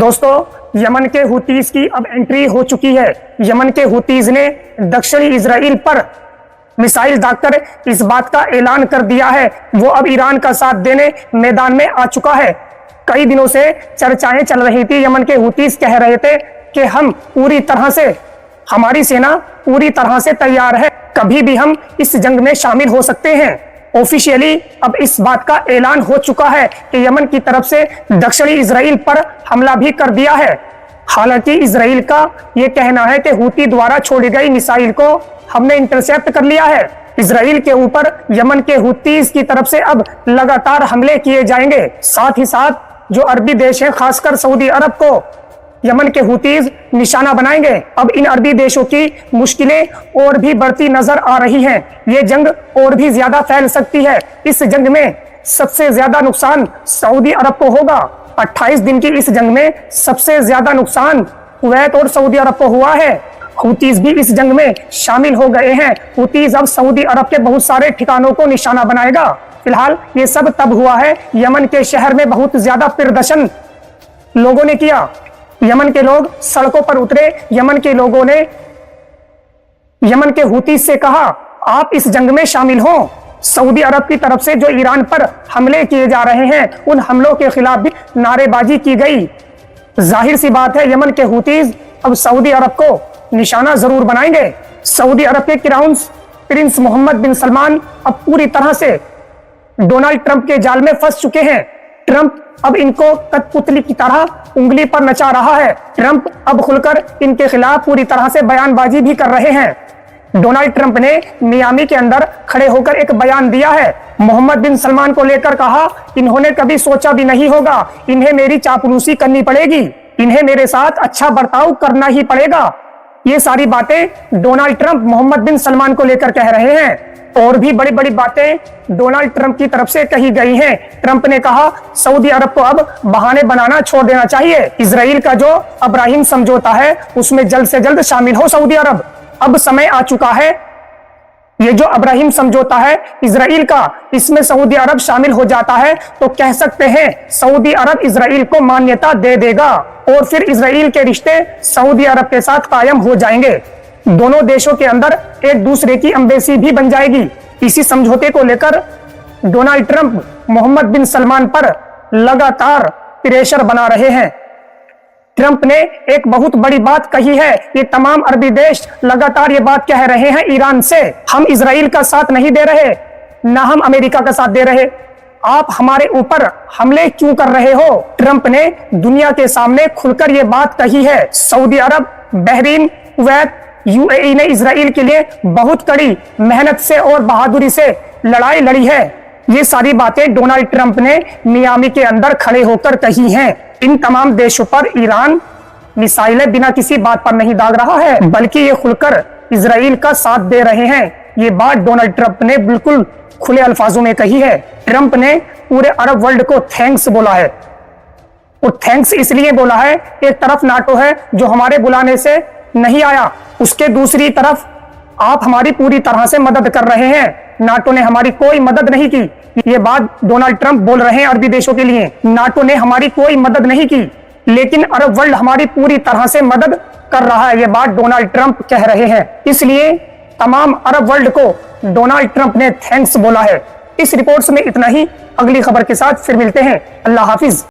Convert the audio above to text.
दोस्तों, यमन के हुतीज की अब एंट्री हो चुकी है। यमन के हुतीज ने दक्षिणी इजराइल पर मिसाइल दागकर इस बात का ऐलान कर दिया है वो अब ईरान का साथ देने मैदान में आ चुका है। कई दिनों से चर्चाएं चल रही थी। यमन के हुतीज कह रहे थे कि हम पूरी तरह से, हमारी सेना पूरी तरह से तैयार है, कभी भी हम इस जंग में शामिल हो सकते हैं। ऑफिशियली अब इस बात का ऐलान हो चुका है कि यमन की तरफ से दक्षिणी इजराइल पर हमला भी कर दिया है। हालांकि इजराइल का यह कहना है कि हुती द्वारा छोड़ी गई मिसाइल को हमने इंटरसेप्ट कर लिया है। इजराइल के ऊपर यमन के हुतीज की तरफ से अब लगातार हमले किए जाएंगे। साथ ही साथ जो अरबी देश हैं, खासकर सऊदी अरब को यमन के हुतीज निशाना बनाएंगे। अब इन अरबी देशों की मुश्किलें और भी बढ़ती नजर आ रही हैं। ये जंग और भी ज्यादा फैल सकती है। इस जंग में सबसे ज्यादा नुकसान सऊदी अरब को होगा। 28 दिन की इस जंग में सबसे ज्यादा नुकसान कुवैत और सऊदी अरब को हुआ है। हुतीज भी इस जंग में शामिल हो गए हैं। हुतीज अब सऊदी अरब के बहुत सारे ठिकानों को निशाना बनाएगा। फिलहाल ये सब तब हुआ है, यमन के शहर में बहुत ज्यादा प्रदर्शन लोगों ने किया। यमन के लोग सड़कों पर उतरे। यमन के लोगों ने यमन के हुतीज से कहा, आप इस जंग में शामिल हो। सऊदी अरब की तरफ से जो ईरान पर हमले किए जा रहे हैं, उन हमलों के खिलाफ भी नारेबाजी की गई। जाहिर सी बात है, यमन के हुतीज अब सऊदी अरब को निशाना जरूर बनाएंगे। सऊदी अरब के क्राउन प्रिंस मोहम्मद बिन सलमान अब पूरी तरह से डोनाल्ड ट्रंप के जाल में फंस चुके हैं। ट्रंप अब इनको कठपुतली की तरह उंगली पर नचा रहा है। ट्रंप अब खुलकर इनके खिलाफ पूरी तरह से बयानबाजी भी कर रहे हैं। डोनाल्ड ट्रंप ने मियामी के अंदर खड़े होकर एक बयान दिया है। मोहम्मद बिन सलमान को लेकर कहा, इन्होंने कभी सोचा भी नहीं होगा, इन्हें मेरी चापलूसी करनी पड़ेगी, इन्हें मेरे साथ अच्छा बर्ताव करना ही पड़ेगा। ये सारी बातें डोनाल्ड ट्रंप मोहम्मद बिन सलमान को लेकर कह रहे हैं। और भी बड़ी बड़ी बातें डोनाल्ड ट्रंप की तरफ से कही गई हैं। ट्रंप ने कहा, सऊदी अरब को अब बहाने बनाना छोड़ देना चाहिए। इजराइल का जो अब्राहीम समझौता है, उसमें जल्द से जल्द शामिल हो सऊदी अरब। अब समय आ चुका है। ये जो अब्राहीम समझौता है इजराइल का, इसमें सऊदी अरब शामिल हो जाता है तो कह सकते हैं सऊदी अरब इजराइल को मान्यता दे देगा और फिर इजराइल के रिश्ते सऊदी अरब के साथ कायम हो जाएंगे। दोनों देशों के अंदर एक दूसरे की एम्बेसी भी बन जाएगी। इसी समझौते को लेकर डोनाल्ड ट्रंप मोहम्मद बिन सलमान पर लगातार प्रेशर बना रहे हैं। ट्रंप ने एक बहुत बड़ी बात कही है। ये तमाम अरबी देश लगातार ये बात कह रहे हैं ईरान से, हम इजराइल का साथ नहीं दे रहे, ना हम अमेरिका का साथ दे रहे, आप हमारे ऊपर हमले क्यों कर रहे हो। ट्रंप ने दुनिया के सामने खुलकर ये बात कही है। सऊदी अरब, बहरीन, कुवैत, यूएई ने इजराइल के लिए बहुत कड़ी मेहनत से और बहादुरी से लड़ाई लड़ी है। ये सारी बातें डोनाल्ड ट्रंप ने मियामी के अंदर खड़े होकर कही हैं। इन तमाम देशों पर ईरान मिसाइलें बिना किसी बात पर नहीं दाग रहा है, बल्कि ये खुलकर इजराइल का साथ दे रहे हैं। ये बात डोनाल्ड ट्रंप ने बिल्कुल खुले अल्फाजों में कही है। ट्रंप ने पूरे अरब वर्ल्ड को थैंक्स बोला है। और थैंक्स इसलिए बोला है, एक तरफ नाटो है जो हमारे बुलाने से नहीं आया, उसके दूसरी तरफ आप हमारी पूरी तरह से मदद कर रहे हैं। नाटो ने हमारी कोई मदद नहीं की। ये बात डोनाल्ड ट्रंप बोल रहे हैं अरबी देशों के लिए। नाटो ने हमारी कोई मदद नहीं की, लेकिन अरब वर्ल्ड हमारी पूरी तरह से मदद कर रहा है। ये बात डोनाल्ड ट्रंप कह रहे हैं। इसलिए तमाम अरब वर्ल्ड को डोनाल्ड ट्रंप ने थैंक्स बोला है। इस रिपोर्ट्स में इतना ही। अगली खबर के साथ फिर मिलते हैं। अल्लाह हाफिज।